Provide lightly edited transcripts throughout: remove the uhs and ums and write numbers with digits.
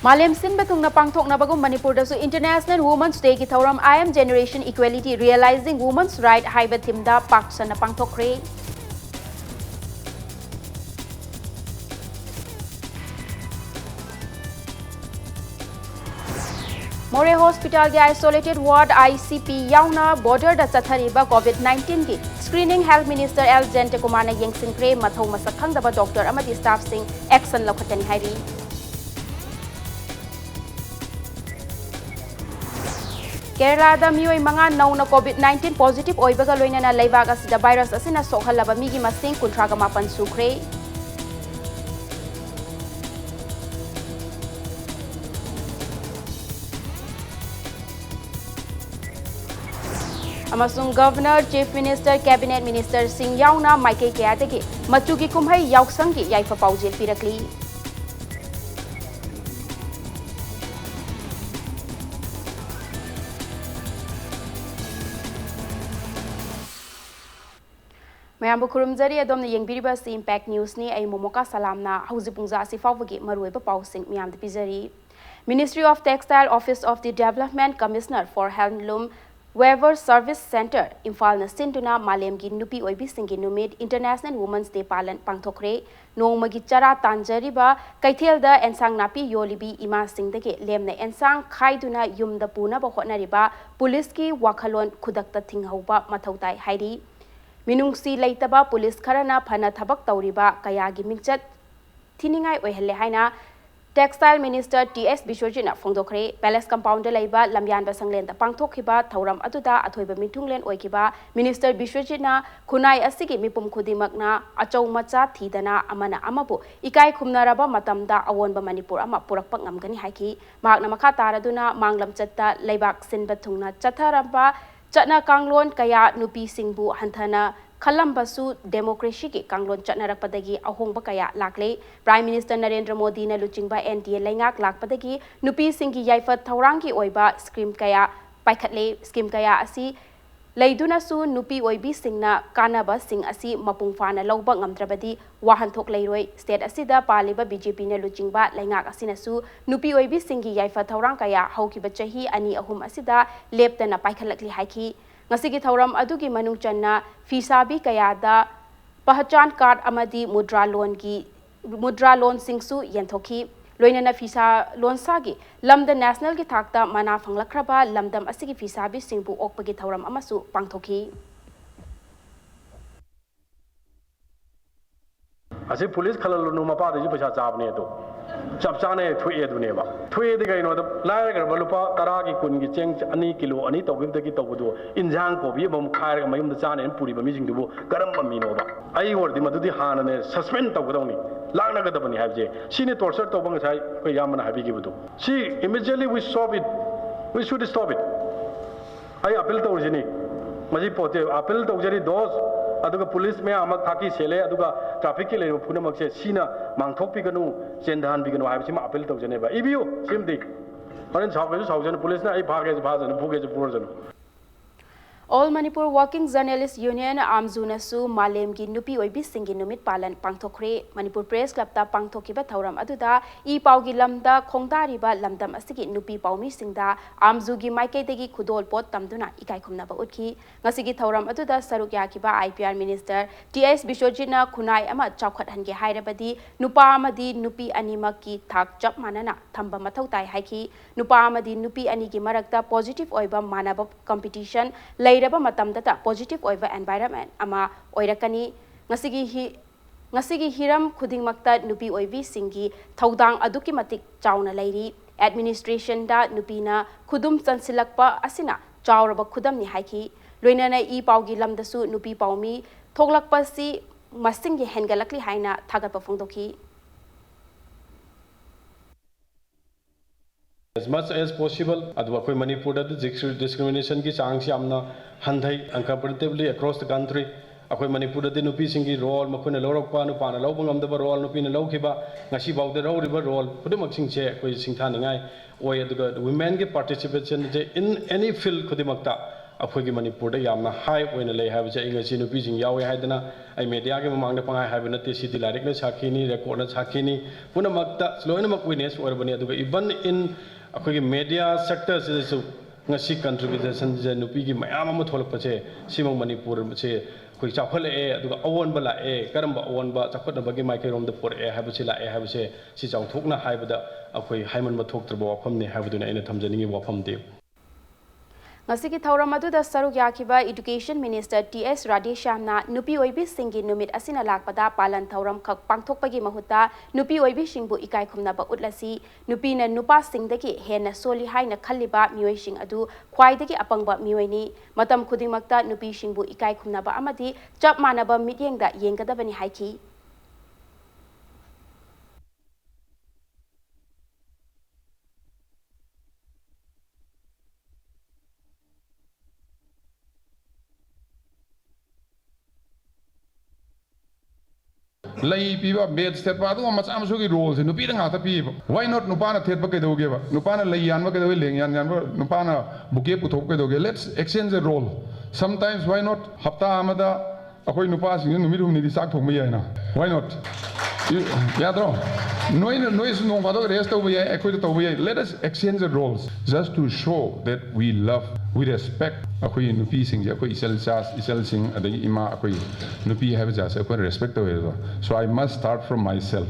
Malem Sinba Tungna Pangthoknabagum Manipur dasu International Women's Day ki thauram I am Generation Equality Realizing Women's Right haiba thimda paksana pangthokre. More Hospital ki isolated ward ICP yauna border da chathariba COVID-19 ki screening Health Minister L Jente Kumana yengsinkre mathau masak khangdaba doctor amadi staff sing action lokhatani hairi. Kerala da mioi manga nauna COVID-19 positive oibaga loinana leibaga sida virus asina sokhalaba migi masing kuntraga mapan sukre. Amasung Governor, Chief Minister, Cabinet Minister sing yauna maikei kayadagi machu ki kumhai yauksang ki yaifa paujil pirakli. Mayambu kurumjari adomna yengbiriba si Impact News ni ay momoka salamna hauzipungza asi fawagi maruiba pausing miyamda pizari. Ministry of Textile Office of the Development Commissioner for Handloom Weaver Service Center Imphal na sintuna malemgi nupi oibi singi numid International Women's Day palan pangthokre nongmagi chara tanjariba kaithelda ensang napi yolibi ima singdagi lemna ensang khaiduna yumda puna ba hotnariba police ki wakhalon khudakta thinghauba mathautai hairi. Minungsi leitaba police kharana phana thabak tauriba kayagi mingchat thiningai oihelle haina Textile Minister T.S. Bishwajina Fongdokre Palace Compound leiba lamyan basanglen da pangthokhiba thauram aduda athoiba mithunglen oikiba Minister Bishwajina khunai asigi mipum khudimakna achau macha thidana amana amabu ikai khumnaraba matamda awonba Manipur ama purakpa ngamgani haiki makna makha taraduna manglam chatta leibak sinba thungna chatharamba Chatna kanglon kaya nupi singbu hanthana Kalambasu democracy ki kanglon chatna rakpadagi ahongba kaya lakle Prime Minister Narendra Modi na luchingba NDA lengak lakpadagi nupi singki yaifat thaurangi oiba scheme kaya paikhatle scheme kaya asi leiduna su nupi oibi singna kanaba sing asi mapung fana lawba ngamdrabadi wahanthok leiroi state asida paliba BJP na luchingba lengak asina su nupi oibi singi yaifa thaurang kaya haukiba chahi ani ahum asida leptana paikhalakli haiki ngasigi thauram adugi manung channa fisabi kaya da pahchan card amadi mudra loan singsu yenthoki loinana fisa loan sagi lamda national ki thakta mana phanglakraba lamdam asigi fisa bi singbu okpagi thauram amasu pangthoki Asi police khalal nu mapa de paisa chabne to chap chane thue du ne ba thue de gaino da lai ga lupa tara ki kun gi cheng ani kilo ani to gi de ki to bu injang ko bi bam khair ga mayum da chane puri ba mi jing du bu karam ba mi no ba ai wor di madu di hana ne suspend to ga ni lang na ga da bani have je sine torture to bang sai ko yam na habi gi bu see immediately we stop it we should stop it ai appeal to urjini maji pote appeal to jari dos aduga police me amak thaki sele aduga traffic ke le phuna makse sina mangthok pi ganu chendhan bi ganu habi sima appeal to jane ba ibiu simdi oren saujan police na ai bhage bhajan bhuge purjan All Manipur Working Journalists Union Amzunasu Malemgi Nupi Oibi Singi Numit Palan Pangthokre Manipur Press Club ta Pangthokiba Thauram aduda I Paugi Lamda Khongdariba Lamdam Asigi Nupi Paumi Singda Amzugi Maike Degi Khudol Pot Tamduna Ikai Khumnaba Utki Ngasigi Thauram aduda Saruk Yakiba IPR Minister T.S. Bishwajina Khunai ama Chawkhat Hange Hairabadi Nupa amadi Nupi Animaki Thak Chap Manana Thamba Mathau Tai Haiki Nupa amadi Nupi Anigi Marakta Positive Oiba Manaba Competition Lairaba matamdata positive oiva environment ama oirakani ngasigi hiram khudingmakta nupi oivi singi thaudang aduki matik chauna lairi administration da nupina khudum chansilakpa asina chauraba khudam ni haiki loinana I paugi lamdasu nupi paumi thoglakpa si masingi hengalakli haina thagatpa phongdoki As much as possible, Adwakoi Manipur discrimination ki changs yamna handai and comparatively across the country. Akoi Manipur the nupi singi role, Makuna Lorokpa, Nupana Lobungam the role, Nupina Lokiba, Nashiba the river role, Pudumaxing che, Singtaningai, or the women get participation in any field Kudimakta. ꯑꯩꯈꯣꯏꯒꯤ ꯃꯅꯤꯄꯨꯔꯗ ꯌꯥꯝꯅ ꯍꯥꯏ ꯑꯣꯏꯅ ꯂꯩ ꯍꯥꯏꯕꯁꯦ ꯑꯩ ꯉꯁꯤ ꯅꯨꯄꯤꯁꯤꯡ ꯌꯥꯎꯋꯦ ꯍꯥꯏꯗꯅ ꯑꯩ ꯃꯦꯗꯤꯌꯥꯒꯤ ꯃꯃꯥꯡꯗ ꯄꯪꯍꯥꯏ ꯍꯥꯏꯕ ꯅꯠꯇꯦ ꯁꯤꯗꯤ ꯂꯥꯏꯔꯤꯛꯅ ꯁꯥꯈꯤꯅꯤ ꯔꯦꯀꯣꯔꯗꯅ ꯁꯥꯈꯤꯅꯤ ꯄꯨꯝꯅꯃꯛꯇ ꯂꯣꯏꯅꯃꯛ ꯋꯤꯅꯦꯁ ꯑꯣꯏꯔꯕꯅꯤ ꯑꯗꯨꯒ ꯏꯚꯟ ꯏꯟ ꯑꯩꯈꯣꯏꯒꯤ ꯃꯦꯗꯤꯌꯥ ꯁꯦꯛꯇꯔꯁꯤꯗꯁꯨ ꯉꯁꯤ ꯀꯟꯇ꯭ꯔꯤꯕ꯭ꯌꯨꯁꯟꯁꯦ ꯅꯨꯄꯤꯒꯤ ꯃꯌꯥꯝ ꯑꯃ ꯊꯣꯛꯂꯛꯄꯁꯦ ꯁꯤꯃꯛ ꯃꯅꯤꯄꯨꯔꯁꯦ ꯑꯩꯈꯣꯏ ꯆꯥꯎꯈꯠꯂꯛꯑꯦ ꯑꯗꯨꯒ ꯑꯑꯣꯟꯕ ꯂꯥꯛꯑꯦ ꯀꯔꯝꯕ ꯑꯑꯣꯟꯕ ꯆꯥꯎꯈꯠꯅꯕꯒꯤ ꯃꯥꯏꯀꯩꯔꯣꯝꯗ ꯄꯨꯔꯛꯑꯦ ꯍꯥꯏꯕꯁꯤ ꯂꯥꯛꯑꯦ ꯍꯥꯏꯕꯁꯦ ꯁꯤ ꯆꯥꯎꯊꯣꯛꯅ ꯍꯥꯏꯕꯗ ꯑꯩꯈꯣꯏ ꯍꯥꯏꯃꯟꯕ ꯊꯣꯛꯇ꯭ꯔꯕ ꯋꯥꯐꯝꯅꯤ ꯍꯥꯏꯕꯗꯨꯅ ꯑꯩꯅ ꯊꯝꯖꯅꯤꯡꯉꯤꯕ ꯋꯥꯐꯝꯗꯤ ngasi thauram aduda saruk yakiba education minister ts radeshamna nupi oibi singi numit asina lakpada palan thauram khak pangthokpagi mahuta nupi oibi singbu ikai khumnaba utlasi nupi na nupa singdagi hena soli haina khalliba mioi sing adu khwaidagi apangba mioi matam khudingmakta nupi singbu ikai khumnaba amadi chap manaba mityengda yenggadabani haiki lay piba bed step pa do mas am sugi roles no pi nga ta pi why not no pana thet ba ke doge ba no pana lay yan ba ke doge leng yan ba no pana buke pu thok ke doge let's exchange the role sometimes why not hafta amada akoi no pa sing no mi rum ni sak thok mai na why not ya dro noi is no ba do rest over ya akoi to ba let us exchange the roles just to show that we love we respect akoi nupi sing akoi isel sing adagi ima akoi nupi have ja akoi respect to so I must start from myself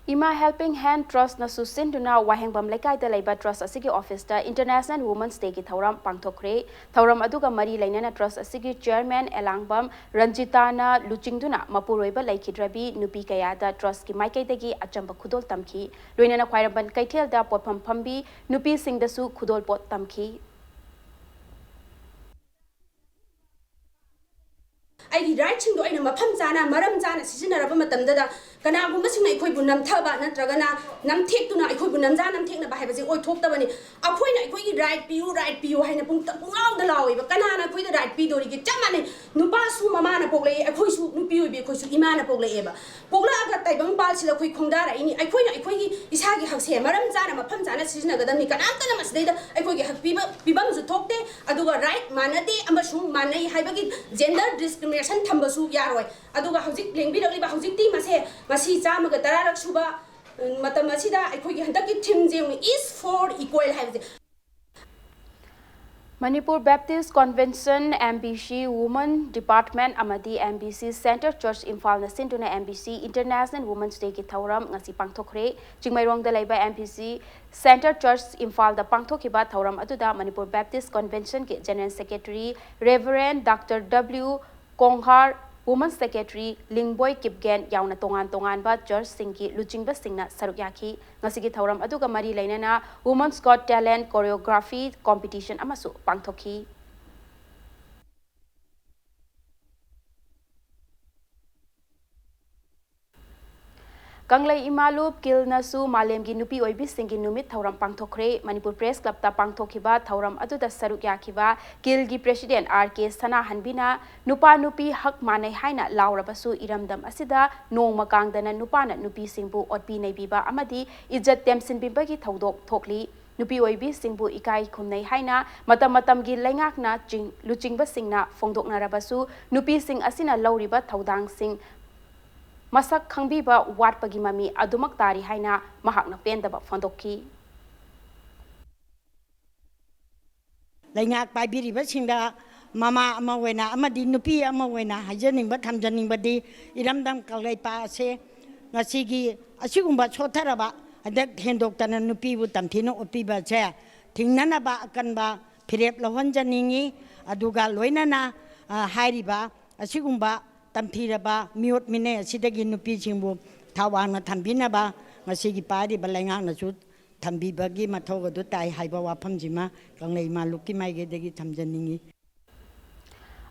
Ima Helping Hand Trust na susinduna wahengbam lekai da leiba trust asigi office da International Women's Day ki thauram pangthokre thauram aduga mari lainana trust asigi chairman elangbam Ranjita na luchingduna mapuroiba laikhidrabi nupi kaya da trust ki maikai dagi achamba khudol tamki loinana khwairamban kaithel da potpham phambi nupi singdasu khudol pot tamki ai right ching do ina mapham chana maram chana sisinaraba matamda da kana gumba singna ikoi bu namthaba natragana namthek tuna ikoi bu namja namthek na bahai basi oi thoktabani akhoi na ikoi gi right piu haina pungaw da lawi ba kana na khoi da right pi dori gi chamane nupa su mama na pogle akhoi su nupi oi bi khoi su ima na pogle eba pogla ga tai bang bal sila khoi khongdara ini ikoi na ikoi gi isa gi hakse maram chana mapham chana sisina ga dami kana ta na masdei da ikoi gi hak pibam zu thokte aduga right manate amasung manai haibagi gender discrimination thambasu yaroi aduga hojik lengbi lagli ba hojik ti mase masi chamaga tararak suba matam asida akhoi gi handaki thim jeng is for equal haibse Manipur Baptist Convention MBC Women Department Amadi MBC Center Church Imphal na sinduna MBC International Women's Day ki thauram ngasi pangthokre Chingmairong da laiba MBC Center Church Imphal da pangthokiba thauram aduda Manipur Baptist Convention ki General Secretary Reverend Dr. W Konghar Women's Secretary Lingboy Kipgen yauna tongan ba church singki luchingba singna saruk yaki ngasigi thauram aduga mari lainana Women's Got Talent Choreography Competition amasu pangthoki Kanglai Imalup Kilnasu Malemgi Nupi Oibi Singi Numit Thauram Pangthokre Manipur Press Club ta Pangthokiba Thauram aduda saruk yakiba Kilgi President RK Sana Hanbina Nupa Nupi Hak Manai Haina Laurabasu Iramdam Asida Nongma Kangdana Nupana Nupi Singbu Otpi Naibiba Amadi Ijat Temsin Bimbagi Thaudok Thokli Nupi Oibi Singbu Ikai Khumnai Haina Matam gi Laingakna Luchingba Singna Fongdokna Rabasu Nupi Sing Asina Lauriba Thaudang Sing Masak khangbiba watpagi mami adumak tari haina mahakna pendaba fondokki Laingak paibiriba singda mama ama wena amadi nupi ama wena hajaningba thamjaningba di iramdam kalgai pa ase ngasigi asigumba chotharaba adak hendoktana nupi bu tamthino opiba che thingnana ba akanba phirep lohonjaningi aduga loinana hairiba asigumba tamthiraba miot mine asidagi nupi singbu thawangna thambinaba ngasigi pari balangak na chu thambibagi mathoga du tai haiba wafamjima kanglei malukki maige degi thamjaningi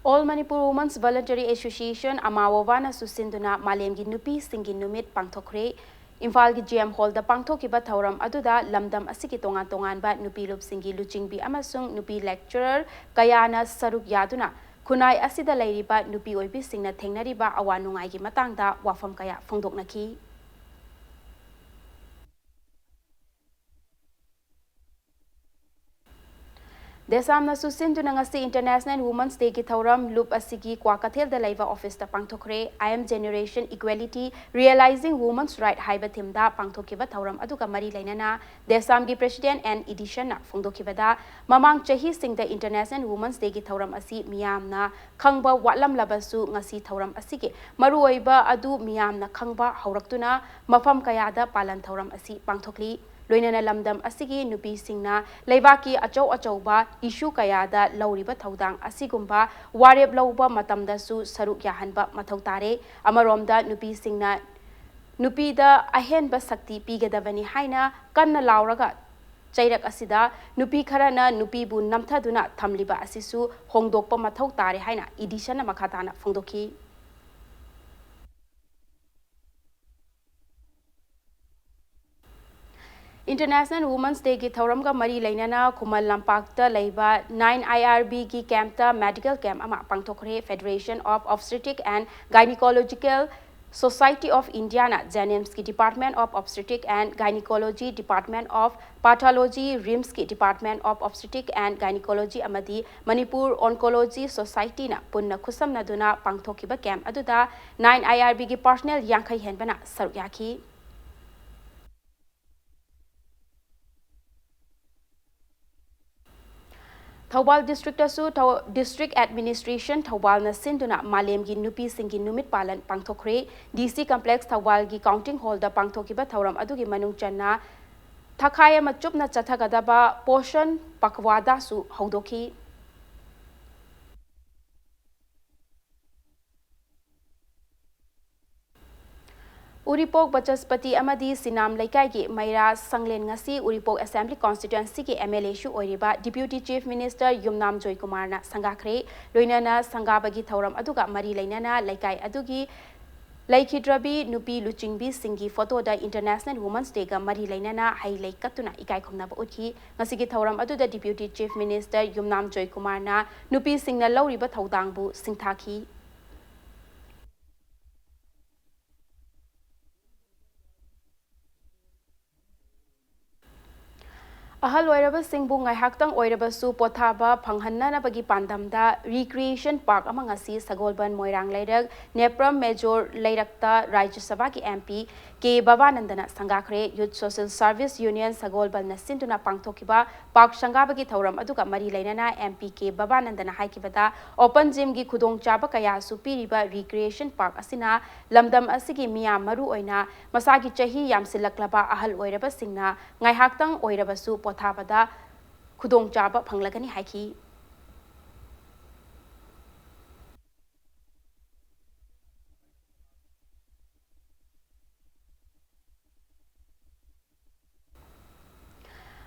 All Manipur Women's Voluntary Association Amawawana Susinduna Malemgi Nupi Singi Numit Pangthokre Imphal gi GM Hall da pangthokiba thauram aduda lamdam asiki tongan ba nupi lup singi luchingbi amasung nupi lecturer kayana saruk yaduna Kunai asida lairiba nupi oibi singna thengnariba awanungai gi matangda wafam kaya phongdoknaki Desamna susinduna ngasi International Women's Day ki thauram loop asigi kwakathel da laiva office ta pangthokre I am generation equality realizing women's right haiba thimda pangthokiba thauram aduga mari lainana Desam gi president and edition na phongdokibada mamang chahi sing da International Women's Day ki thauram asi miyamna khangba watlam labasu ngasi thauram asigi maruoiba adu miyamna khangba hauraktuna mafam kayada palan thauram asi pangthokli Loinana lamdam asigi nupi singna leibaki achau achauba issue kayada lauriba thaudang asigumba warep lauba matamdasu saruk yahanba mathau tare amaromda nupi singna nupida ahenba sakti pigadavani haina kanna lauraga chairak asida nupi kharana nupi bu namthaduna thamliba asisu hongdokpa mathau tare haina edition makhatana phongdoki International Women's Day ki thauram ga mari lainana Khumal Lampakta leiba 9 IRB ki camp ta medical camp ama pangthokre Federation of Obstetric and Gynecological Society of India na JANIMS ki Department of Obstetric and Gynecology Department of Pathology RIMS ki Department of Obstetric and Gynecology amadi Manipur Oncology Society na punna khusam naduna pangthokiba camp aduda 9 IRB ki personnel yankhai henbana saruk yakhi Thawbal District asu District Administration Thawbal na sinduna Malem gi nupi singi numit palan pangthokre DC Complex Thawbal gi Counting Hall da pangthokiba thauram adugi manung channa thakhaya machupna chathagadaba portion pakwada su haudoki Uripok Bachaspati Amadi Sinam Laikai ki Maira Sanglen ngasi Uripok Assembly Constituency ki MLA shu oiriba Deputy Chief Minister Yumnam Joy Kumar na sangakre loinana sangabagi thauram aduga mari lainana Laikai adugi Laikhidrabi nupi luchingbi singi photo da International Women's Day ga mari lainana hai laikatuna ikai khumna ba uthi ngasi ki thauram aduda Deputy Chief Minister Yumnam Joy Kumar na nupi singna lauriba thaudang bu singthaki Ahal oiraba singbu ngaihaktang oiraba su pothaba phanghanna-nabagi pandamda recreation park amang asi Sagolban Moirang Lairak Nepram Major Lairakta Rajya Sabha ki MP ke Babanandana sangakre Youth Social Service Union Sagolban na sinduna pangthokiba park sangabagi thauram aduga mari lainana MP ke Babanandana haikibada open gym gi khudong chaba kaya su piriba recreation park asina lamdam asigi miyam maru oina masagi chahi yamsilaklaba ahal oiraba singna ngaihaktang oiraba su Thabada Kudong Jaba Panglagani Haiki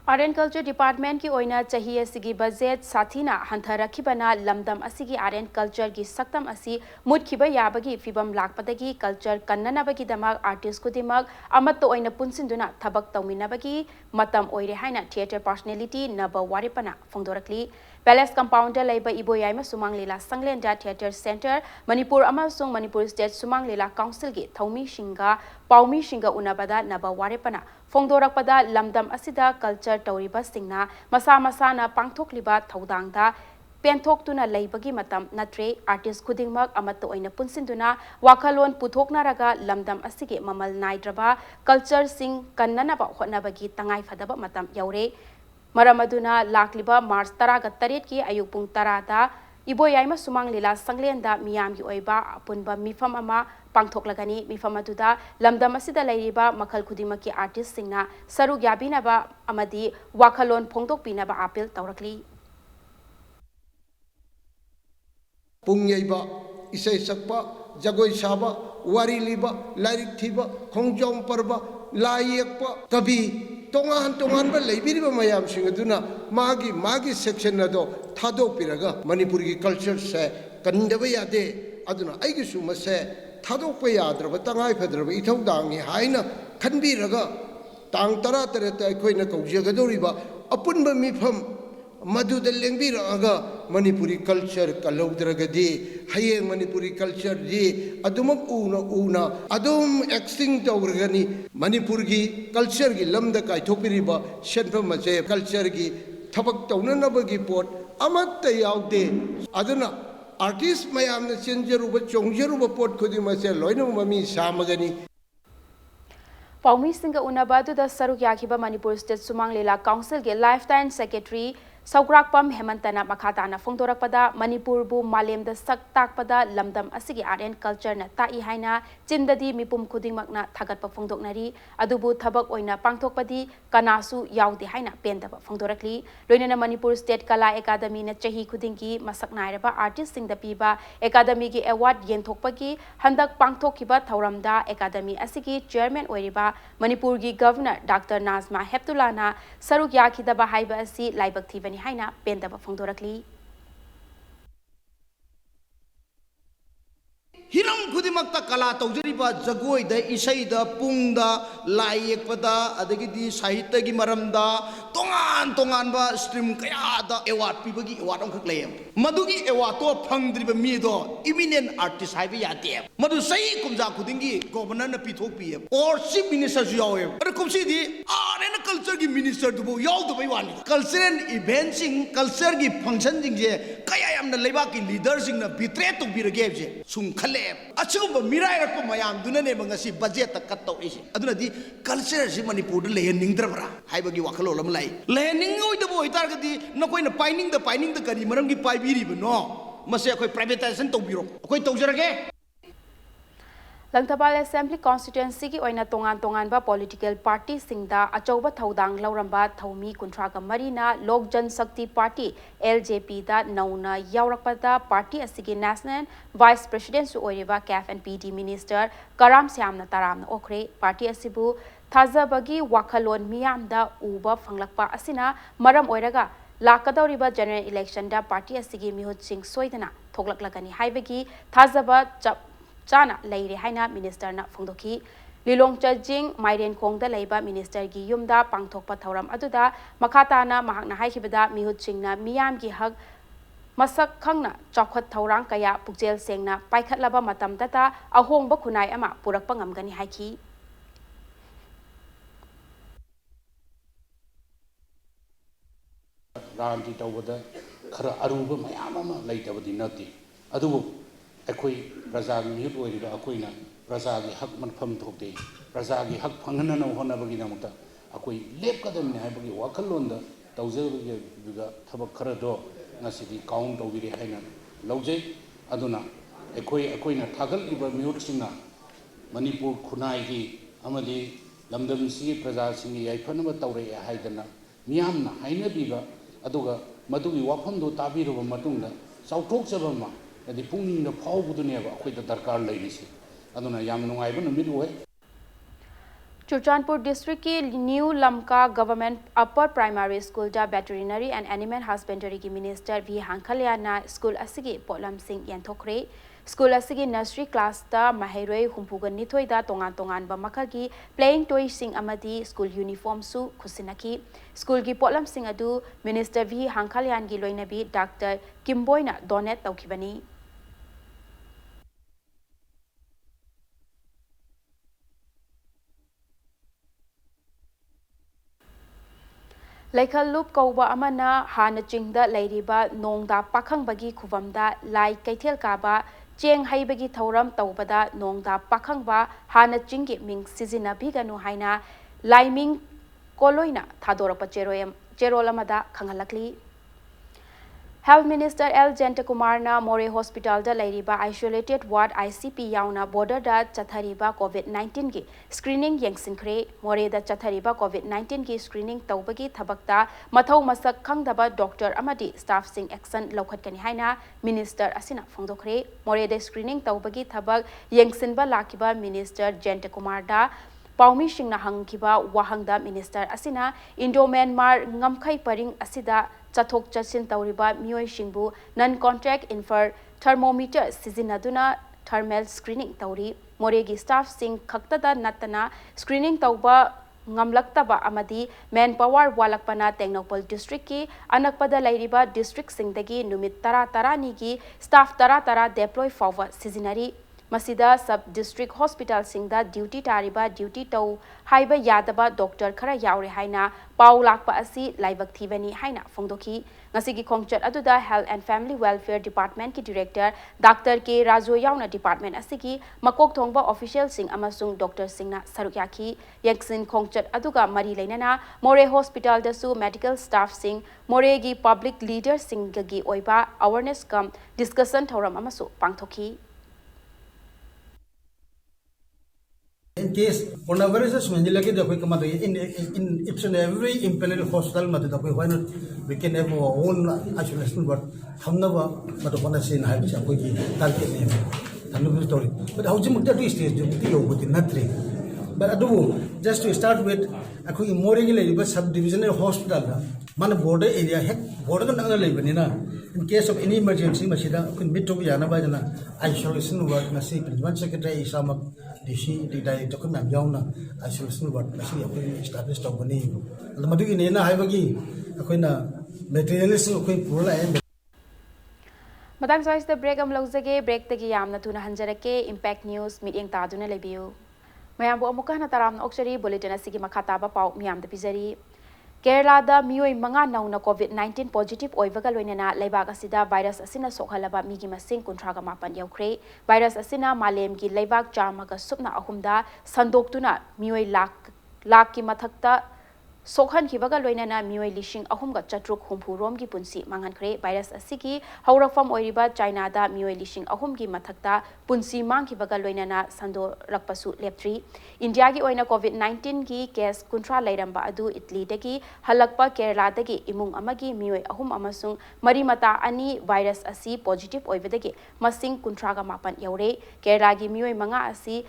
Art and Culture Department ki oina chahi asigi budget sathina hantharakibana lamdam asigi art and culture gi saktam asi mutkhiba yabagi fibam lakpadagi culture kannanabagi damak artist kudimak amatto oina punsinduna thabak tawminabagi matam oire haina theater personality naba waripana phongdorakli Palace Compound laiba iboyaima sumang lila sanglenda theater center Manipur amasung Manipur State sumang lila council gi thaumi shinga paumi shinga unabada naba waripana phongdorakpada lamdam asida culture tawriba singna masa masana pangthokliba thaudangda penthok-tuna laibagi matam natre artist khudingmak amatto oina punsinduna wakhalon puthoknaraga lamdam asige mamal naidraba culture sing kannanaba hotnabagi tangai phadaba matam yaure maramaduna lakliba March 13 ki ayuk pung 10 da iboyaima sumang lila sanglenda miyam gi oiba apunba mifam ama pangthoklagani mifam aduda lamdam asida lairiba makhal khudimaki artist singna saruk yabinaba amadi wakhalon phongdokpinaba appeal tawrakli Pungyaiba, isai sakpa, jagoi saba, wari liba, lairik thiba, khongjong parba, layekpa, kabi, tongan ba leibiriba mayam singaduna, magi section ado, thado piraga, Manipuri culture se, kandaba yade, aduna, aigi suma se, thado pa yadraba, tangai padraba, ithau dangi, haina, kanbiraga, tang tara tarata, koina kaujagadoriba, apunba mifam, Madhuda lengbiraga Manipuri culture kalaudragadi hayeng Manipuri culture di adumak una adum extinct tawragani Manipur gi culture gi lamda kai thopiriba shenpam mache culture gi ꯊꯕꯛ ꯇꯧꯅꯅꯕꯒꯤ ꯄꯣꯠ ꯑꯃꯠꯇ ꯌꯥꯎꯗꯦ ꯑꯗꯨꯅ ꯑꯥꯔꯇꯤꯁ ꯃꯌꯥꯝꯅ ꯆꯦꯟꯖꯔꯨꯕ ꯆꯣꯡꯖꯔꯨꯕ ꯄꯣꯠ ꯈꯨꯗꯤꯡꯃꯛꯁꯦ ꯂꯣꯏꯅꯃꯛ ꯃꯃꯤ ꯁꯥꯃꯒꯅꯤ ꯄꯥꯎꯃꯤꯁꯤꯡꯒ ꯎꯅꯕ ꯑꯗꯨꯗ ꯁꯔꯨꯛ ꯌꯥꯈꯤꯕ ꯃꯅꯤꯄꯨꯔ ꯁ꯭ꯇꯦꯠ ꯁꯨꯃꯥꯡ ꯂꯤꯂꯥ ꯀꯥꯎꯟꯁꯤꯜꯒꯤ ꯂꯥꯏꯐꯇꯥꯏꯝ ꯁꯦꯀ꯭ꯔꯦꯇꯔꯤ ꯁꯧꯒ꯭ꯔꯥꯛꯄꯝ ꯍꯦꯃꯟꯇꯅ ꯃꯈꯥ ꯇꯥꯅ ꯐꯣꯡꯗꯣꯔꯛꯄꯗ ꯃꯅꯤꯄꯨꯔꯕꯨ ꯃꯥꯂꯦꯝꯗ ꯁꯛ ꯇꯥꯛꯄꯗ ꯂꯝꯗꯝ ꯑꯁꯤꯒꯤ ꯑꯥꯔꯠ ꯑꯦꯟ ꯀꯜꯆꯔꯅ ꯇꯥꯛꯏ ꯍꯥꯏꯅ ꯆꯤꯟꯗꯗꯤ ꯃꯤꯄꯨꯝ ꯈꯨꯗꯤꯡꯃꯛꯅ ꯊꯥꯒꯠꯄ ꯐꯣꯡꯗꯣꯛꯅꯔꯤ ꯑꯗꯨꯕꯨ ꯊꯕꯛ ꯑꯣꯏꯅ ꯄꯥꯡꯊꯣꯛꯄꯗꯤ ꯀꯅꯥꯁꯨ ꯌꯥꯎꯗꯦ ꯍꯥꯏꯅ ꯄꯦꯟꯗꯕ ꯐꯣꯡꯗꯣꯔꯛꯂꯤ ꯂꯣꯏꯅꯅ ꯃꯅꯤꯄꯨꯔ ꯁ꯭ꯇꯦꯠ ꯀꯂꯥ ꯑꯦꯀꯥꯗꯃꯤꯅ ꯆꯍꯤ ꯈꯨꯗꯤꯡꯒꯤ ꯃꯁꯛ ꯅꯥꯏꯔꯕ ꯑꯥꯔꯇꯤꯁꯁꯤꯡꯗ ꯄꯤꯕ ꯑꯦꯀꯥꯗꯃꯤꯒꯤ ꯑꯦꯋꯥꯔꯗ ꯌꯦꯟꯊꯣꯛꯄꯒꯤ ꯍꯟꯗꯛ ꯄꯥꯡꯊꯣꯛꯈꯤꯕ ꯊꯧꯔꯝꯗ ꯑꯦꯀꯥꯗꯃꯤ ꯑꯁꯤꯒꯤ ꯆꯦꯌꯔꯃꯦꯟ ꯑꯣꯏꯔꯤꯕ ꯃꯅꯤꯄꯨꯔꯒꯤ ꯒꯚꯔꯅꯔ ꯗꯥꯛꯇꯔ ꯅꯥꯖꯃꯥ ꯍꯦꯞꯇꯨꯂꯥꯅ ꯁꯔꯨꯛ ꯌꯥꯈꯤꯗꯕ ꯍꯥꯏꯕ ꯑꯁꯤ ꯂꯥꯏꯕꯛ ꯊꯤꯕꯅꯤ ꯍꯥꯏꯅ ꯄꯦꯟꯗꯕ ꯐꯣꯡꯗꯣꯔꯛꯂꯤ हिरम खुदिमक्ता कला तौजरिबा जगोइदा इसैदा पुंगदा लाई येकपदा अदगिदि साहित्य की मरमदा तोंगान तोंगानबा स्ट्रीम कयादा एवार्ड पिबगी एवार्ड अंखक लेयम मदुगी एवार्ड तो फंगद्रिबा मीदो इमिनेंट आर्टिस्ट हाइबा याते मदु सही कुमजा खुदिंगी गवर्नर न पिथोक पियम और चीफ मिनिस्टर जु यावे अर कुमसीदी आर्ट एंड कल्चर की मिनिस्टर दुबो यावदबई वानी कल्चरल इवेंट सिंग कल्चर की फंक्शन सिंग जे कया यामना लेबा की लीडर सिंग न बिट्रे तो बिरगे जे सुम खले अचुगुब मिरायरक मयाम दुनने मंगसी बजेट कट तौइसे अदुनदि कल्चर सि मणिपुर लेहनिंगद्रबरा हाइबगी वाखलोल अम लाई लेहनिंगोइदबो इतारगदि नकोइना पाइनिंग द करी मरमगी पाइबिरिबनो मसे अखोइ प्राइवेटाइजेशन तौबिरो अखोइ तौजरगे Langtabal Assembly constituency की ओइना तोंगान तोंगानबा political party सिंगदा अचौबा थौदांग लौरंबा थौमी कुंथ्रागा मरीना लोक जनशक्ति पार्टी LJP दा नौना यावरकपदा पार्टी असिगी national vice president सु ओइरिबा CAF and PD minister Karam Syamna Taramna ओखरे पार्टी असिबु थाजबगी वाखलोन मियामदा उबा फंगलकपा असिना मरम ओइरगा लाकदौरिबा जनरल इलेक्शन दा पार्टी असिगी मिहुत सिंग सोइदना थोगलकलगनी हाइबगी थाजबा चाना लेरे हाइना मिनिस्टर ना फोंदोखी लिलोंग चजिंग माइरेन खोंगदा लेबा मिनिस्टर की युमदा पांगथोकपा थौरम अदुदा मखाताना महाकना हाइखिबदा मिहुत सिंगना मियाम की हक मसक खंगना चौखत थौरांग कया पुक्जेल सेंगना पाइखतलबा मतमदता अहोंगबा खुनाय अमा पुरकपा ngamgani हाइखी राजनीति तौबदा खरा अरुबा मयाम अमा लेतबदि नति अदुबु अखोई प्रजा की मिहुत ओइरिबा अखोइना प्रजा की हक मनफम थोकते प्रजा की हक फंगनन होनबगी नमुता अखोई लेपकदमने हाइबगी वाखलोंदा तौजबगी थबक खरदो ngasidi काउंट तौबिरे हाइना लौजै अदुना अखोइना थागलइबा मिहुतसिंगना मणिपुर खुनाइगी अमदि लमदमसी प्रजा सिंगी याइफनबा तौरे हाइदना मियामना हाइनबिबा अदुगा मदुगी वाफमदो ताबिरुबा मतुंगदा चाउथोकजबमा यदि पुंगनिंग फाउबुदुनेबा अखोइदा दरकार लैरिसि अदुना याम नुंगाइबा नुमित ओइ Churchanpur district की new Lamka government upper primary school दा वेटरिनरी एंड एनिमल हस्बेंडरी की मिनिस्टर भी हांखलियाना स्कूल असिगी पोलम सिंह यंथोखरे स्कूल असिगी नर्सरी क्लास दा महैरोय हुंपुगा निथोय दा तोंगान तोंगान बा मखल की प्लेइंग टॉय सिंह अमदी स्कूल यूनिफॉर्म सु खुसिनकी स्कूल की पोलम सिंह अदु मिनिस्टर भी हांखलियान की लोइनबी डॉक्टर किम्बोयना डोनेट तौखिबनी Laikal loop kauba amana hana chingda leiriba nongda pakhang khubamda lai kaithel kaba cheng haibagi thauram taubada nongda pakhangba hana chinggi ming sizina biganu haina laiming koloina thadorapa cherolamada khangalakli Health Minister L. Jentakumarna More Hospital da leiriba isolated ward ICP yauna border da chathariba COVID-19 ki screening yengsinkre More da chathariba COVID-19 ki screening taubagi thabakta mathau masak khangdaba doctor amadi staff sing action lokhatkani haina minister asina phongdokre More da screening taubagi thabak yengsinba lakiba minister Jentakumar da Paumi Singna hangkiba wahangda minister asina Indo Myanmar ngamkhai paring asida chathok chachin tauriba mioi singbu non contact infer thermometer sizinaduna thermal screening tauri moregi staff sing khaktada natana screening tauba ngamlaktaba amadi manpower walakpana Tengnopal district ki anakpada lairiba district singdagi numit tara ni ki staff tara deploy forward sizinari Masida sub district hospital singda duty tariba duty tau haiba yadaba doctor khara yaure haina pau lakpa asi laibak thibani haina phongdoki ngasigi khongchat aduda health and family welfare department ki director Dr. K Rajo yauna department asigi makok thongba official sing amasung doctor singna sarukyaki yaksin khongchat aduga mari leinana More hospital dasu medical staff sing More gi public leader sing gi oiba awareness kam discussion thoram amasu pangthoki. In case coronavirus in each and every imperial hospital, why not we can have our own isolation ward. Story. But how much stage but just to start with, I more regular subdivisional hospital, man border area, border in case of any emergency, Mashida could meet to Yana isolation work, one secretary Isama, DC, the document Yauna, isolation work, established of the name. The Madugina Havagi, materialism, Pula. Madam Joyce the break amlozage break the Yamna Tuna Hanjarake Impact News meeting Taduna Lebu. Mayambo Mukana Taram Oxari Bulletin Asigi Makataba Pau Miam the Pizari. Kerala da Mui Manga na COVID-19 positive Oivaga Luinana Lebaga Sida virus Asina Sokalaba Migi Masing Kuntraga Mapan Yaukre, virus Asina Malem Gi Lebak Jamaga Supna Ahumda, Sandoktuna Mui Laki Matakta. Sokhan Kibaga Loinana Mui Lishing Ahumga Chatruk Humpurom Gi Punsi Mangankre, virus Asiki, Haurafam Oiriba, China da Mui Lishing Ahumgi Matakta, Punsi Mang Kibaga Loinana Sando Lakpasu Leptri, India Gi Oina COVID-19 Gi Case Kuntra Lairamba Adu Italy Dagi, Halakpa Kerala Dagi, Imung Amagi, Mui Ahum Amasung, Marimata Ani, virus Asi, positive Oivedagi, Masing Kuntraga Mapan Yaure, Kerala Gi Mui Manga Asi,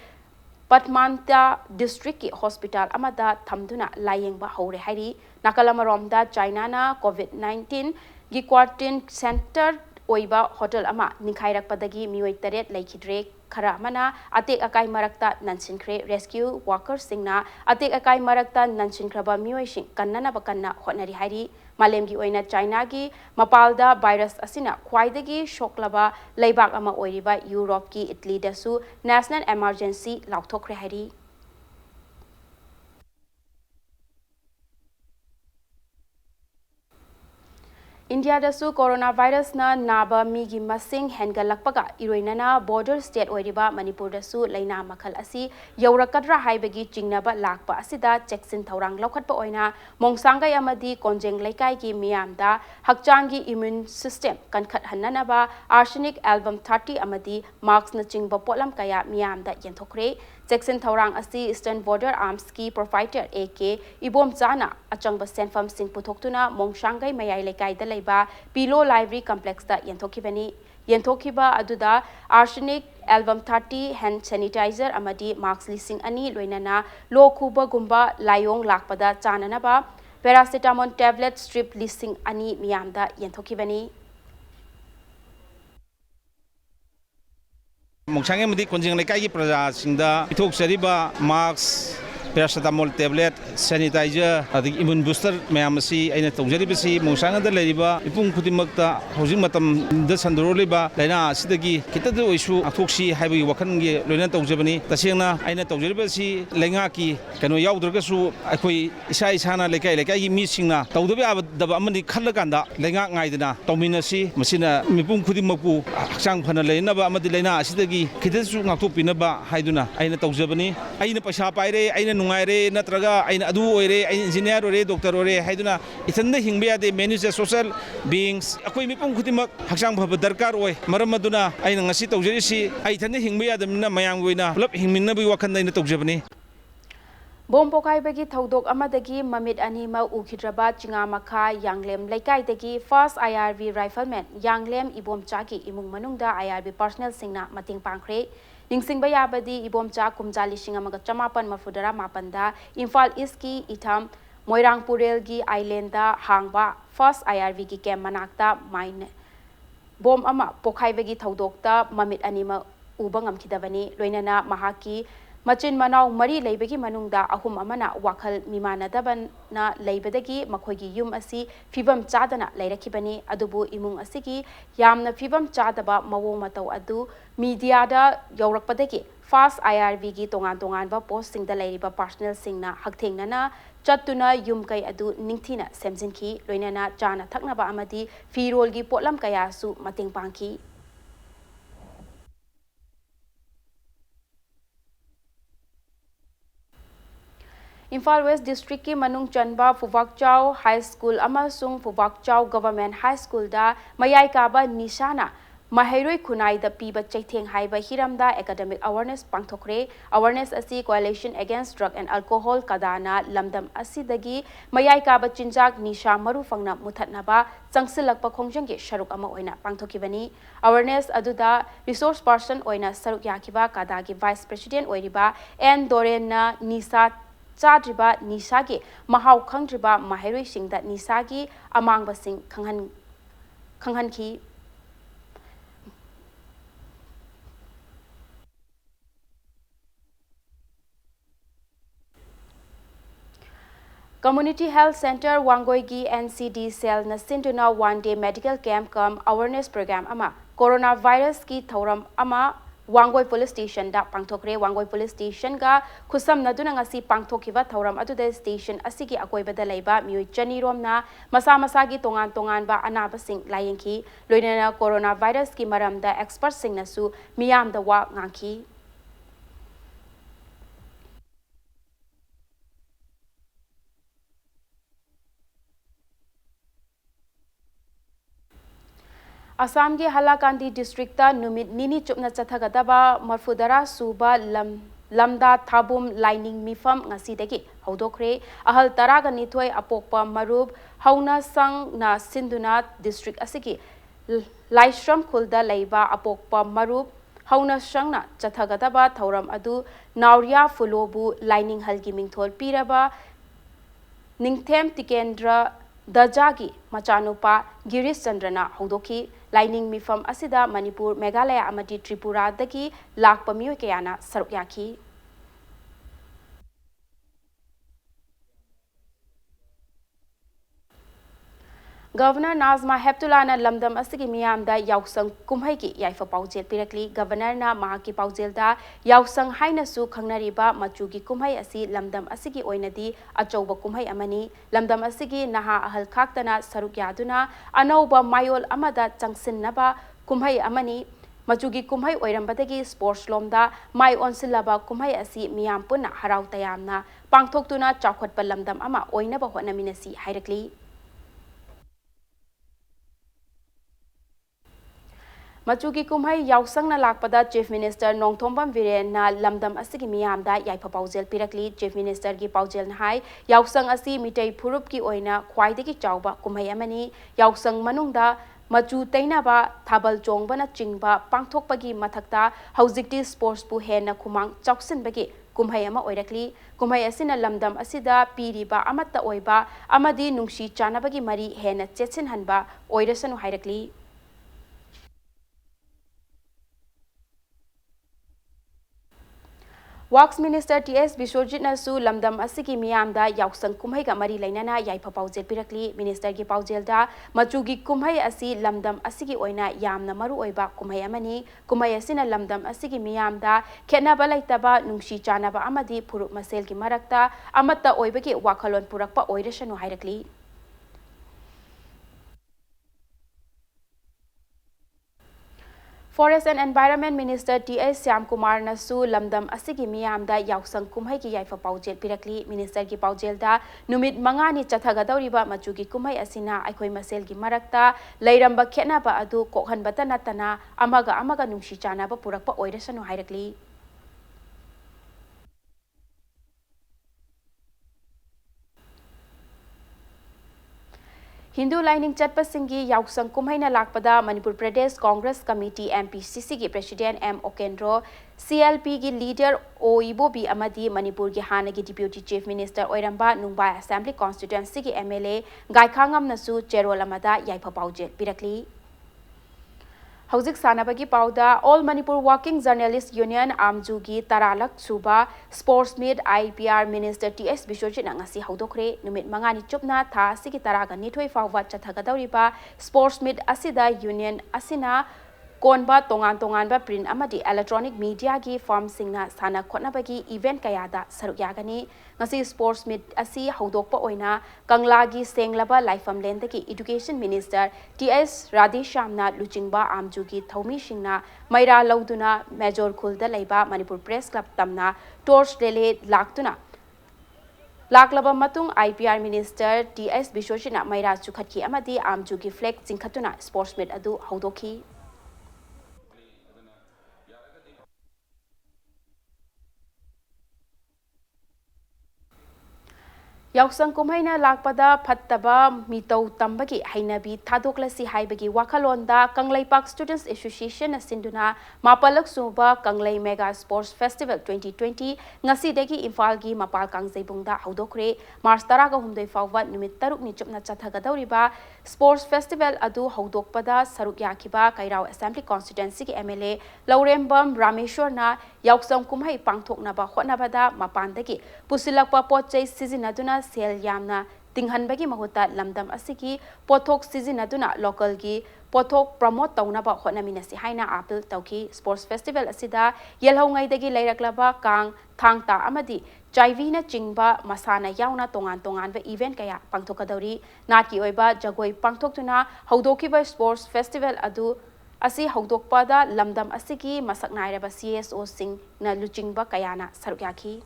Patmanta District ki Hospital amada thamduna layengba hore hari Nakalamaromda China na COVID-19 gi quarantine center oiba hotel ama nikhairakpadagi mioi taret laikhidre khara mana atek akai marakta nansinkre rescue workers singna atek akai marakta nansinkraba mioi sing kannana bakanna honari hari Malemgi oina China gi mapalda virus asina khwaidagi shoklaba leibak ama oiriba Europe ki Italy dasu national emergency lauthokre hari India dasu coronavirus na naba migi masing hengalakpaga iroinana border state oiriba Manipur dasu laina makhal asi yaurakadra haibagi jingnaba lakpa asida checksin thaurang lokhatpa oina mongsanggai amadi konjeng laikai gi miyamda hakchangi immune system kankhat hannanaba arsenic album 30 amadi marks na chingba potlam kaya miyamda yenthokre Jackson Thaurang asi Eastern Border Arms ki provider AK Ibom Chana achangba senfam sing putoktuna mongshangai mayai lekai da leiba Pilo Library Complex da yenthokiba aduda arsenic album 30 hand sanitizer amadi marks lising ani loinana lo khuba gumba layong lakpada chananaba paracetamol tablet strip lising ani miyamda yenthokibani Mongsangay madi konjing lekai ki praja singda ithok sariba mask paracetamol tablet sanitizer adig immune booster mayam asi aina tawjari basi mongsang da leriba ipung khudimakta hojing matam da sandoro leba laina asidagi kitadu oisu athoksi haibi wakhan ge loina tawjabani tasengna aina tawjari basi lenga ki kano yaudrgasu akhoi isa isana lekai gi mi singna tawdabe abadaba amani khallaganda lenga ngaidana tawminasi masina mipung khudimakku hakchang phana leina ba amadi laina asidagi kitadu ngakthopinaba haiduna aina tawjabani aina paisa paire aina nungaire natraga aina adu oire aina engineer ore doctor ore haiduna ithanda hingbe ade manage social beings akoi mipung khudimak hakchang phaba darkar oi maram aduna aina ngasi tawjari si ai thanda hingbe adamna mayang goina pulap hingminna bi wakhan aina tawjabani Bom pokai bagi thaudok amadagi mamit anima ukhidraba chinga makha yanglem laikai dagi first IRV rifleman yanglem ibom chaki imung manungda IRV personnel singna mating pangkhre ningsingba yabadi ibom cha kumjali singa maga chamapan mafudara mapanda Imphal East ki itham Moirangpurel gi island da hangba first IRV ki camp manakta mine bom ama pokai bagi thaudokta mamit anima ubangam khidabani loinana mahaki Machin Manau Mari Laibagi Manungda Ahum Amana Wakal Mimana Dabana Laibadagi Makogi Yum Asi Fibam Chadana Lairakibani Adubu Imung Asiki Yamna Fibam Chadaba Mawo Matau Adu Mediada Yorakpadaki Fast IRV gi tongan ba posting da lairiba personal singna hakthengna chatuna yum kai adu ningthina semjinki loinana chana thakna ba amadi firol gi potlam kaya su mateng pangki Imphal West District ki Manung Chanba Fuvakchau High School amasung Fuvakchau Government High School da mayai kaba nishana Mahairoi Kunai da piba chaitheng haiba hiramda academic awareness pangthokre awareness asi coalition against drug and alcohol kadana lamdam asidagi mayai kaba chinjak nisha maru fangna muthatnaba changsilakpa khongjangge sharuk ama oina pangthokibani awareness aduda resource person oina saruk yakiba kadagi vice president oiriba N Doren na nisa chadriba nisagi mahau khangdriba mahairoi singda nisagi amangba sing khanghan ki Community Health Center Wangoigi NCD Cell na sinduna one-day medical camp cum awareness program ama coronavirus ki thoram ama Wangoi Police Station da pangthokre Wangoi Police Station ga khusam naduna ngasi pangthokiba thoram aduda station asigi akoibada leiba mioi chani romna masa gi tongan ba anaba sing layengki loinana coronavirus ki maramda expert sing nasu miyam da wa ngangki Assam के हालाकांदी district नुमित निनी चुपना चथगदबा मरफुदरा सुबा lambda थाबुम lining मिफम ngasi हौदोखरे अहल तरागा निथोय अपोकपा मरुब हौना संग ना सिंधुना district असिकी Laishram खुलदा लैबा अपोकपा मरुब हौना संगना चथगदबा थौरम अदु नाउरिया फुलोबु lining हलगी मिंथोल Pirba Ningthem तिकेंद्र दजागी मचानुपा Girish चंद्रना हौदोखी lining मिफम असिदा Manipur Meghalaya अमदी Tripura दगी Lakhpa मियोय कयाना सरुक याखी Governor Nazma Heptulana Lamdam Asigi Miyamda Yausang Kumhaiki Yaifa Paujel Pirakli Governor na Mahaki Paujelda Yausang Hainasu Khangnariba Machugi Kumhai Asi Lamdam Asigi Oinadi Achauba Kumhai Amani Lamdam Asigi Naha Ahal Kaktana Saruk Yaduna Anauba Mayol Amada Changsin Naba Kumhai Amani Machugi Kumhai Oirambadagi Sports Lomda Mai Onsilaba Kumhai Asi Miyam Punna Harau Tayamna Pangthoktuna Chakhwatpa Lamdam Ama Oinaba Hotnaminasi Hairakli Machugi Kumhai Yausang na lakpada Chief Minister Nongthombam Viren na lamdam asigi miyamda yaipa paujel pirakli Chief Minister gi paujel nahai Yausang asi mitei phurup ki oina khwaidagi chawba kumhai amani Yausang manungda machu tainaba thabal chongbana chingba pangthokpagi mathakta haujikti sports pu hena khumang chawsinbagi kumhai ama oirakli kumhai asina lamdam asida piriba amatta oiba amadi nungsi chanabagi mari hena chetsin hanba oirasanu hairakli Works Minister T.S. Bishojit Nasu Lamdam Asigi Miyamda Yausang Kumhai ga mari lainana Yaipa Paujel Pirakli Minister gi Paujelda Machugi Kumhai asi Lamdam Asigi oina yamna maru oiba Kumhai amani Kumhai asina Lamdam Asigi Miyamda Khenaba laitaba nungsi chanaba amadi phurup masel gi marakta amatta oibagi wakhalon purakpa oirasanu hairakli Forest and Environment Minister T.S. Syamkumar Nasu Lamdam Asigi Miyamda Yausang Kumhai ki Yaifa Paujel Pirakli Minister ki Paujelda Numit Mangani Chathagadauriba Machugi Kumhai Asina Aikoi Masel gi Marakta Lairamba Khenaba Adu Kokhanbata Natana Amaga Nungsi Chanaba Purakpa Oirasanu Hairakli Hindu lining chatpa singi Yausang Kumhaina lakpada Manipur Pradesh Congress Committee MPCC ki President M. Okendro CLP ki leader Oibo B. Amadi Manipur ki Hana ki Deputy Chief Minister Oiramba Nungbai Assembly Constituency ki MLA Gaikhangam Nasu Cherol Amada Yaipa Paujel Pirakli Hauzik Sanabagi Pauda, All Manipur Working Journalist Union Amjugi Taralak Suba, Sports Meet IPR Minister TS Bishojit Nangasi Haudokre, Numit Mangani Chupna, Tha Siki Taraga Nitwe Fawa Chathagadoriba, Sports Meet Asida Union Asina, Konba Tongan Print Amadi Electronic Media Gi Farm Singna Sana Kotnabagi Event Kayada Sarukyagani, Nasi Sports Meet Asi Haudokpa Oina, Kanglagi Senglaba Lifam Lendaki Education Minister TS Radhishamna Luchingba Amjugi Thomi Shingna, Maira Lauduna, Major Kulda Laiba, Manipur Press Club Tamna, Torch Relay Laktuna. Laklaba Matung IPR Minister TS Bishoshina Maira Chukhatki Amadi Amjugi Flag Zinkatuna Sports Meet Adu Haudoki. Yausang kumhaina lakpada phattaba mitau tambagi hainabi thadoklasi haibagi wakalonda Kanglai Park Students Association asinduna mapalak suba Kanglai Mega Sports Festival 2020 ngasi degi Imphal gi mapal kangzaibungda haudokre March 13 fawwa numit 6 ni chupna chathagadawriba Sports Festival adu haudokpada saruk yakiba Kairao Assembly Constituency gi MLA Laurembam Rameshwarna yausang kumhai pangthoknaba hotnabada mapandagi pusilakpa potchai sizinaduna sel yamna tinghanbagi mahuta lamdam asiki pothok sizinaduna local gi pothok promote taunaba honaminasi haina appeal tauki Sports Festival asida yelhongai dagi leiraklaba kang thangta amadi chaivina chingba masana yauna tongan ba event kaya pangthokadori natki oiba jagoi pangthoktuna haudokiba Sports Festival adu asi haudokpada lamdam asiki masak nairaba CSO sing na luchingba kayana sarukyaki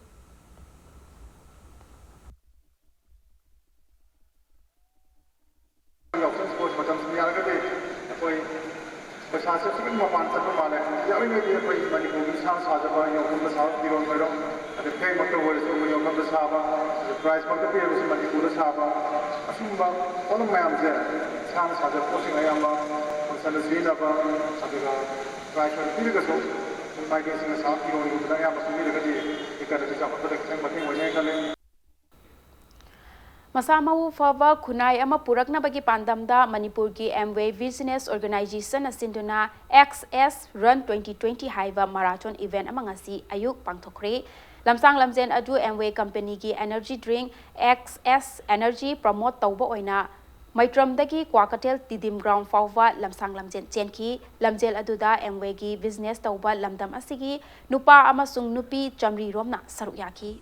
Masamawu fava kunai ama purakna bagi pandamda Manipur gi Amway Business Organization asinduna XS Run 2020 haiva marathon event amangasi ayuk pangthokre lamsang lamjen adu Amway company gi energy drink XS Energy promote tauba oina Maitram dagi Kwakatel Tidim Ground fawwa lamsang lamjen chenki lamjel aduda Amway gi business tauba lamdam asigi nupa amasung nupi chamri romna sarukyaki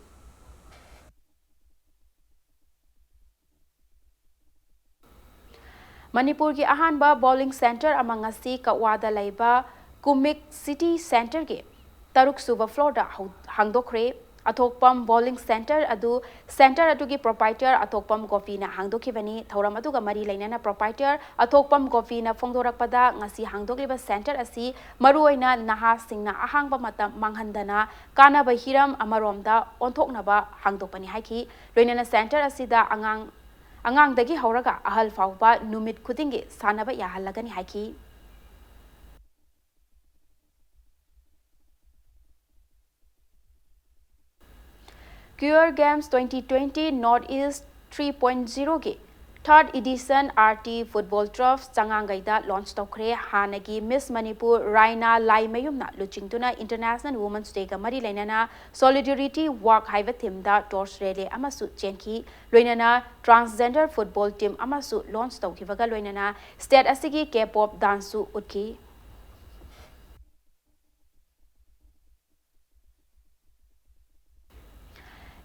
Manipur ki ahanba bowling center amangasi Kawada laiba Kumik City Center ge Taruk Suba floor da hangdokre Athokpam bowling center adu gi proprietor Athokpam Govina hangdokibani thauram aduga mari lainana proprietor Athokpam Govina fongdorakpada ngasi hangdokliba center asi maruoina naha singna ahangba matam manghandana kanaba hiram amaromda onthoknaba hangdokpani haiki loinana center asida Angang dagi hauraga ahal fawba numit kudingi sanaba yahalagani haiki Cure Games 2020 Northeast 3.0 ge Third edition RT Football Trophy Changangaida launch tokre hanagi Miss Manipur Raina Laimayumna luchingtuna International Women's Day ga mari lainana Solidarity Walk haiva theme da torch relay amasu chenki loinana transgender football team amasu launch tawkibaga loinana state asigi K-pop dance su utki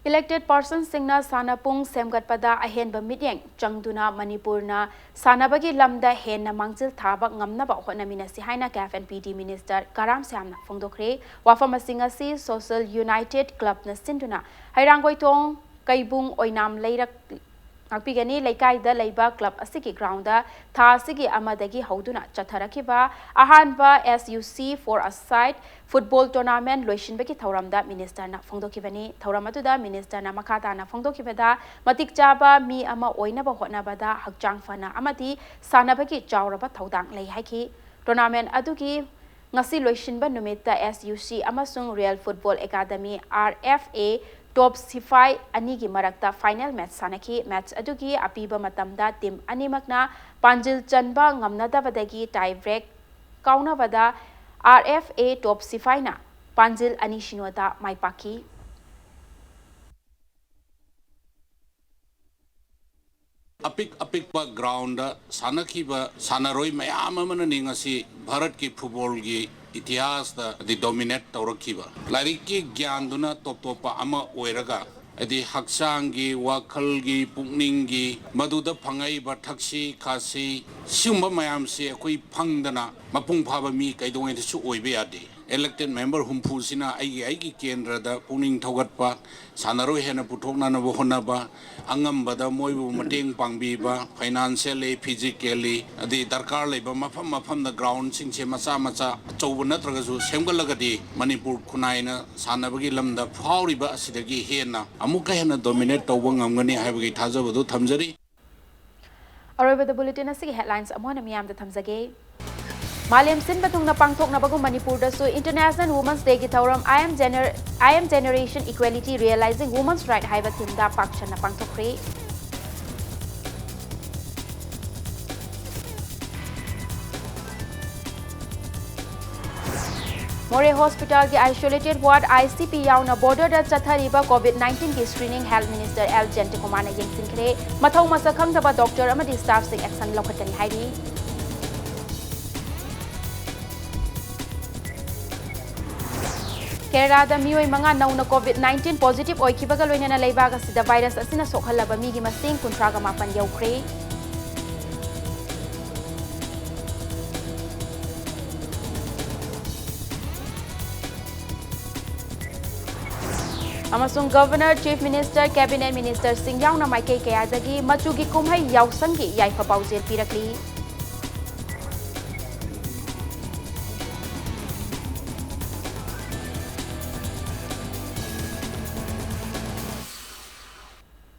Elected persons singna sanapung semgatpada ahenba midyeng changduna Manipurna sanabagi lamda henna mangsil thaba ngamnaba honaminasi haina KFNPD Minister Karam Samna fongdokre wafama singasi Social United Club na sinduna hairanggoitong kaibung oinam leirak Akpigani Laikai da Laiba Club asiki ground da tha asigi amadagi hauduna chatharakiba ahanba SUC for a side football tournament loishin baki thauramda minister na fongdokibani thauramatuda minister na makata na fongdokibada matik chaba mi ama oina ba hotna bada hakchang fana amati sanabagi chawraba thaudang lei haiki tournament adugi ngasi loishin ba numita SUC amasung Real Football Academy RFA Top Sifai anigi marakta final match sanaki match adugi apiba matamda team animakna panjil chanba ngamnadabadagi tie break kaunabada RFA top sifaina Panjil ani shinoda maipaki apik pa ground sanakhiba sanaroi mayam amana ningasi bharat ki football gi इतिहास the dominate तौरखिबा like की ज्ञान दुना top top अमा ओइरगा अदि हक्सांगी वाखलगी पुकनिंगी मदुद fungi बा थक्सी खासी Simba मयाम से अखोई फंगदना मपुंग फाबा मी कैदोंगे सु ओइबे यादे elected member humphusina aigi kendra da puning thogatpa sanaro hena puthokna na bohona ba angambada moibu mateng pangbi ba financially physically adi darkar leba mafam da ground sing che macha macha choubu natraga su semgalagadi manipur khunaina sanabagi lamda fauri ba asidagi hena amuka hena dominate tawba ngamgani haibagi thajabadu thamjari Aroba the bulletin asigi headlines amona miyam da thamjage Malim sin batung na pangthok na bagong Manipur da su International Women's Day ki thauram I am Generation Equality Realizing Women's Right haiba thim da pakshan na pangthok re More Hospital ki isolated ward ICP yaw na border da chathariba COVID-19 ki screening Health Minister L Jentikumar na yengsinkre mathau masakhang da ba doctor amadi staff sing action lokatani hairi Kerala da mioi manga nauna COVID-19 positive oikibaga loinana leibaga sida virus asina sokhalaba migi masing kuntraga mapan yaukre Amasung Governor, Chief Minister, Cabinet Minister sing yauna maikei kayadagi machugi kumhai yausangi yaifa pauzir pirakli